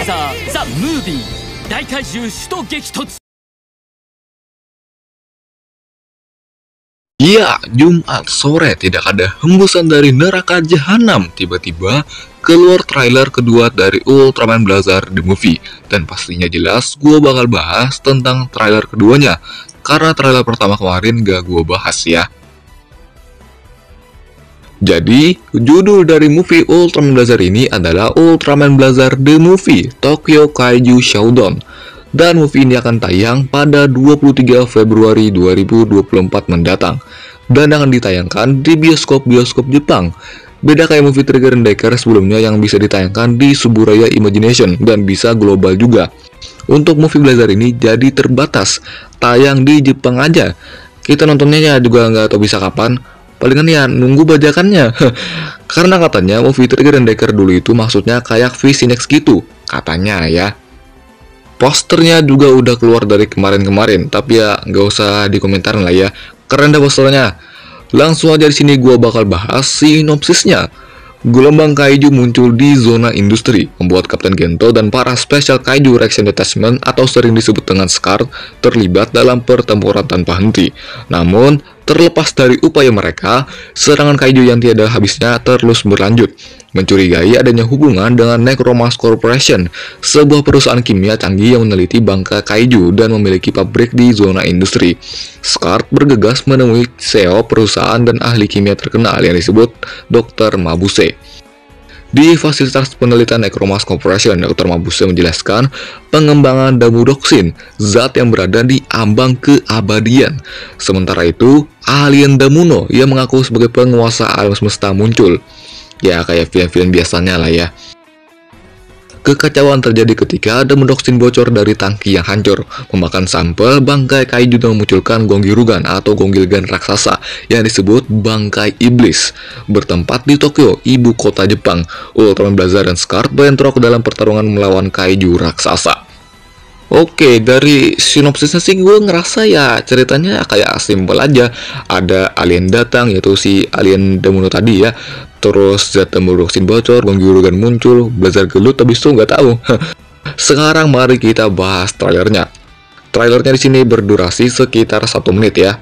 レザーザ・ムービー大怪獣首都激突。 Ya, Jumat sore tidak ada hembusan dari neraka jahanam. Tiba-tiba keluar trailer kedua dari Ultraman Blazar The Movie. Dan pastinya jelas gue bakal bahas tentang trailer keduanya, karena trailer pertama kemarin gak gue bahas ya. Jadi, judul dari movie Ultraman Blazar ini adalah Ultraman Blazar The Movie Tokyo Kaiju Showdown. Dan movie ini akan tayang pada 23 Februari 2024 mendatang. Dan akan ditayangkan di bioskop-bioskop Jepang. Beda kayak movie Trigger and Decker sebelumnya yang bisa ditayangkan di Suburaya Imagination dan bisa global juga. Untuk movie Blazar ini jadi terbatas, tayang di Jepang aja. Kita nontonnya ya juga nggak tahu bisa kapan. Palingan ya nunggu bajakannya. Karena katanya movie Trigger and Decker dulu itu maksudnya kayak V-Cinex gitu, katanya ya. Posternya juga udah keluar dari kemarin-kemarin, tapi ya nggak usah dikomentarin lah ya. Keren dah posternya. Langsung aja di sini gua bakal bahas sinopsisnya. Gelombang kaiju muncul di zona industri, membuat Kapten Gento dan para Special Kaiju Reaction Detachment atau sering disebut dengan SCAR terlibat dalam pertempuran tanpa henti. Namun, terlepas dari upaya mereka, serangan kaiju yang tiada habisnya terus berlanjut, mencurigai adanya hubungan dengan Necromas Corporation, sebuah perusahaan kimia canggih yang meneliti bangkai kaiju dan memiliki pabrik di zona industri. SCAR bergegas menemui CEO perusahaan dan ahli kimia terkenal yang disebut Dr. Mabuse. Di fasilitas penelitian Necromas Corporation, Dr. Mabuse menjelaskan pengembangan Damudoksin, zat yang berada di ambang keabadian. Sementara itu, alien Damuno yang mengaku sebagai penguasa alam semesta muncul. Ya, kayak film-film biasanya lah ya. Kekacauan terjadi ketika Damudoksin bocor dari tangki yang hancur, memakan sampel bangkai kaiju dan memunculkan Gongirugan atau Gongilgan raksasa yang disebut bangkai iblis. Bertempat di Tokyo, ibu kota Jepang, Ultraman Blazar dan SCAR bentrok dalam pertarungan melawan kaiju raksasa. Oke, dari sinopsisnya sih gue ngerasa ya ceritanya kayak simpel aja. Ada alien datang, yaitu si alien Damuno tadi ya. Terus zat Damudoksin bocor, Gongirugan muncul, Blazar gelut, habis itu nggak tahu. Sekarang mari kita bahas trailernya. Trailernya di sini berdurasi sekitar 1 menit ya.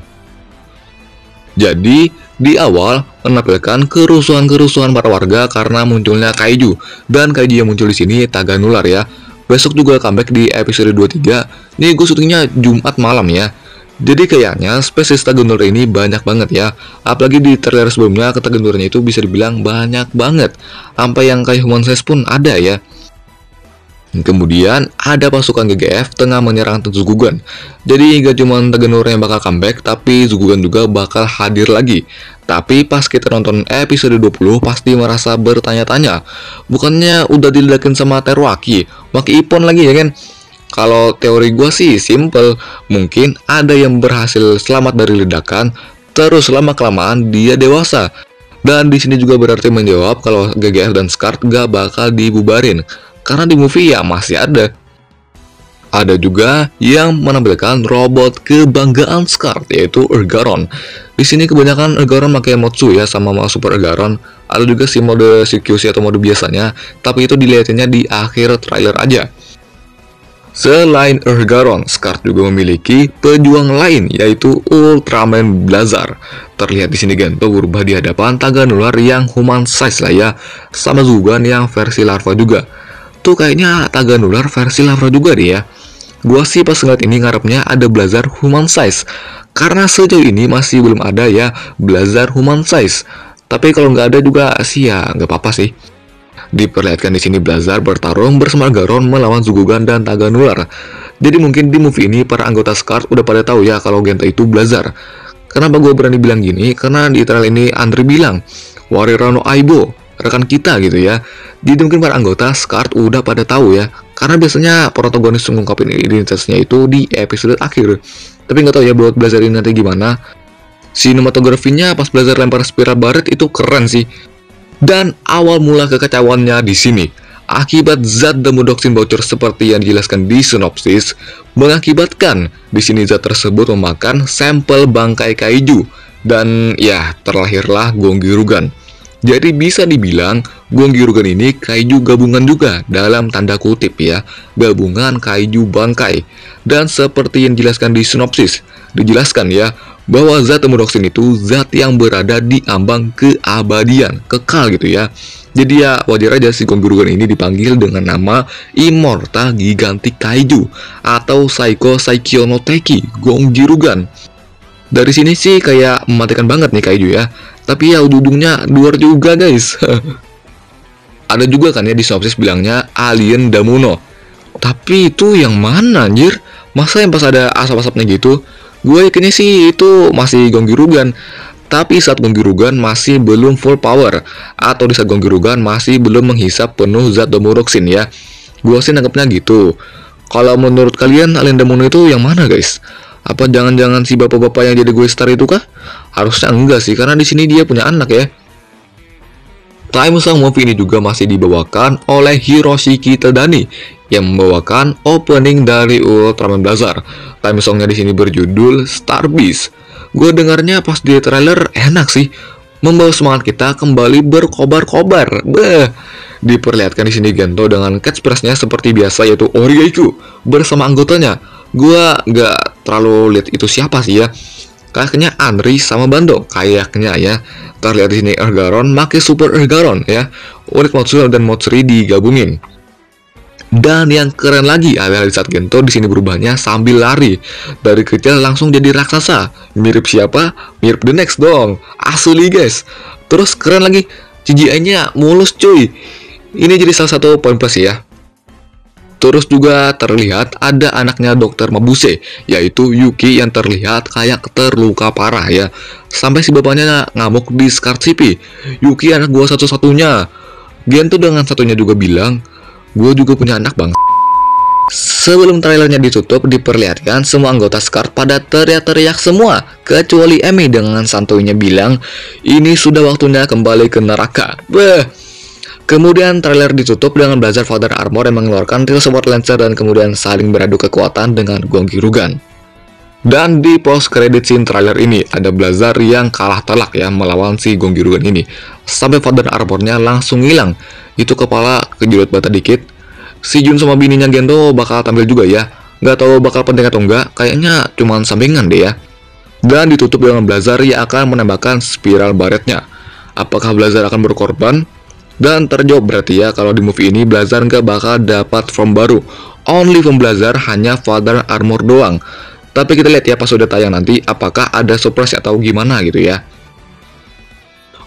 Jadi, di awal menampilkan kerusuhan-kerusuhan para warga karena munculnya kaiju. Dan kaiju yang muncul di sini Taganular ya. Besok juga comeback di episode 23. Ini gue syutingnya Jumat malam ya. Jadi kayaknya spesies Taganular ini banyak banget ya. Apalagi di trailer sebelumnya Taganullarnya itu bisa dibilang banyak banget. Sampai yang kayak human size pun ada ya. Kemudian ada pasukan GGF tengah menyerang Tsukugan. Jadi gak cuma Taganular yang bakal comeback, tapi Tsukugan juga bakal hadir lagi. Tapi pas kita nonton episode 20 pasti merasa bertanya-tanya, bukannya udah diledakin sama Teruaki, Maki Ippon lagi ya kan? Kalau teori gue sih simple, mungkin ada yang berhasil selamat dari ledakan, terus lama-kelamaan dia dewasa. Dan di sini juga berarti menjawab kalau GGF dan SCAR gak bakal dibubarin, karena di movie ya masih ada. Ada juga yang menampilkan robot kebanggaan SCAR, yaitu Ergaron. Di sini kebanyakan Ergaron pakai Motsu ya, sama Super Ergaron. Ada juga si mode CQC atau mode biasanya, tapi itu dilihatinnya di akhir trailer aja. Selain Ergaron, SCAR juga memiliki pejuang lain, yaitu Ultraman Blazar. Terlihat di sini Gento berubah di hadapan Taganular yang human size lah ya, sama Zugan yang versi larva juga. Tuh kayaknya Taganular versi larva juga deh ya. Gua sih pas ngeliat ini ngarepnya ada Blazar human size, karena sejauh ini masih belum ada ya Blazar human size. Tapi kalau nggak ada juga sih ya nggak apa-apa sih. Diperlihatkan di sini Blazar bertarung bersama Garon melawan Zugugan dan Taganular. Jadi mungkin di movie ini para anggota SCAR udah pada tahu ya kalau Gento itu Blazar. Kenapa gue berani bilang gini? Karena di trailer ini Andre bilang Warirano Aibo, rekan kita gitu ya. Jadi mungkin para anggota SCAR udah pada tahu ya, karena biasanya protagonis mengungkapin identitasnya itu di episode akhir. Tapi nggak tahu ya buat Blazar ini nanti gimana. Sinematografinya pas Blazar lempar spiral baret itu keren sih. Dan awal mula kekacauannya di sini, akibat zat Damudoksin bocor seperti yang dijelaskan di sinopsis, mengakibatkan di sini zat tersebut memakan sampel bangkai kaiju dan ya terlahirlah Gongirugan. Jadi bisa dibilang Gonggirugan ini kaiju gabungan juga dalam tanda kutip ya, gabungan kaiju bangkai. Dan seperti yang dijelaskan di sinopsis, dijelaskan ya bahwa zat Demodoksin itu zat yang berada di ambang keabadian, kekal gitu ya. Jadi ya wajar aja si Gonggirugan ini dipanggil dengan nama Immortal Gigantic Kaiju atau Saiko Saikyo no Teki Gonggirugan. Dari sini sih kayak mematikan banget nih kaiju ya. Tapi ya ujung-ujungnya luar juga guys. Ada juga kan ya di sinopsis bilangnya Alien Damuno. Tapi itu yang mana anjir? Masa yang pas ada asap-asapnya gitu? Gue yakinnya sih itu masih Gonggirugan. Tapi saat Gonggirugan masih belum full power, atau di saat Gonggirugan masih belum menghisap penuh zat Demodoksin ya. Gue sih nangkepnya gitu. Kalau menurut kalian Alien Damuno itu yang mana guys? Apa jangan-jangan si bapak-bapak yang jadi gue star itu kah? Harusnya enggak sih, karena di sini dia punya anak ya. Time Song Movie ini juga masih dibawakan oleh Hiroshiki Tadani yang membawakan opening dari Ultraman Blazar. Time Songnya di sini berjudul Star Beast. Gue dengarnya pas di trailer enak sih, membawa semangat kita kembali berkobar-kobar. Diperlihatkan di sini Gento dengan catchphrase-nya seperti biasa yaitu Origaiku bersama anggotanya. Gua nggak terlalu lihat itu siapa sih ya. Kayaknya Anri sama Bando, kayaknya ya. Terlihat di sini Ergaron make Super Ergaron ya. Unit Motsuri dan Motsuri digabungin. Dan yang keren lagi adalah di saat Gento di sini berubahnya sambil lari dari kecil langsung jadi raksasa. Mirip siapa? Mirip The Next dong. Asli guys. Terus keren lagi CGI-nya mulus cuy. Ini jadi salah satu poin plus ya. Terus juga terlihat ada anaknya Dr. Mabuse, yaitu Yuki yang terlihat kayak terluka parah ya. Sampai si bapaknya ngamuk di Scar City. Yuki anak gua satu-satunya. Gento dengan satunya juga bilang, gua juga punya anak bang. Sebelum trailernya ditutup, diperlihatkan semua anggota Scar pada teriak-teriak semua, kecuali Emi dengan santuinya bilang, ini sudah waktunya kembali ke neraka. Kemudian trailer ditutup dengan Blazar Father Armor yang mengeluarkan Real Support Lancer dan kemudian saling beradu kekuatan dengan Gonggirugan. Dan di post credit scene trailer ini ada Blazar yang kalah telak ya melawan si Gonggirugan ini. Sampai Father Armornya langsung hilang. Itu kepala kejulut bata dikit. Si Jun sama bininya Gento bakal tampil juga ya. Nggak tahu bakal penting atau enggak, kayaknya cuman sampingan deh ya. Dan ditutup dengan Blazar yang akan menembakkan spiral baretnya. Apakah Blazar akan berkorban? Dan terjawab berarti ya kalau di movie ini Blazar nggak bakal dapat form baru. Only form Blazar hanya Father Armor doang. Tapi kita lihat ya pas udah tayang nanti apakah ada surprise atau gimana gitu ya.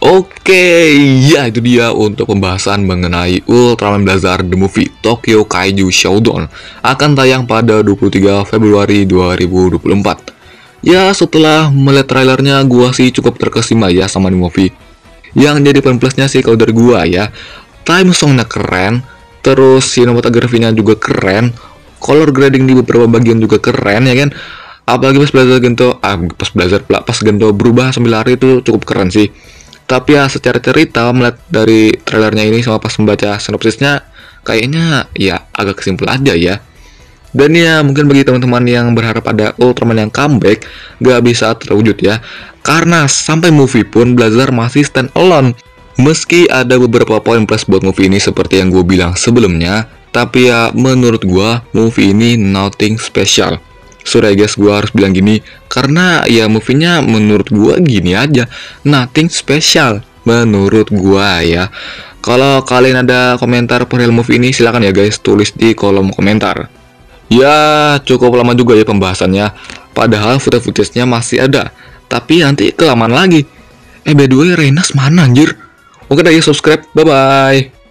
Oke, ya itu dia untuk pembahasan mengenai Ultraman Blazar The Movie Tokyo Kaiju Showdown. Akan tayang pada 23 Februari 2024. Ya setelah melihat trailernya gua sih cukup terkesima ya sama di movie. Yang jadi poin plusnya sih kalau dari gua ya, time songnya keren, terus sinematografinya juga keren, color grading di beberapa bagian juga keren ya kan. Apalagi pas Gento berubah sambil lari itu cukup keren sih. Tapi ya secara cerita melihat dari trailernya ini sama pas membaca sinopsisnya kayaknya ya agak simpel aja ya. Dan ya mungkin bagi teman-teman yang berharap ada Ultraman yang comeback gak bisa terwujud ya. Karena sampai movie pun Blazar masih stand alone. Meski ada beberapa poin plus buat movie ini seperti yang gue bilang sebelumnya, tapi ya menurut gue movie ini nothing special. Sorry guys, gue harus bilang gini karena ya movie-nya menurut gue gini aja, nothing special menurut gue ya. Kalau kalian ada komentar perihal movie ini silahkan ya guys, tulis di kolom komentar. Ya cukup lama juga ya pembahasannya, padahal footage-nya masih ada. Tapi nanti kelamaan lagi. By the way, Renas mana anjir? Oke dah ya, subscribe. Bye-bye.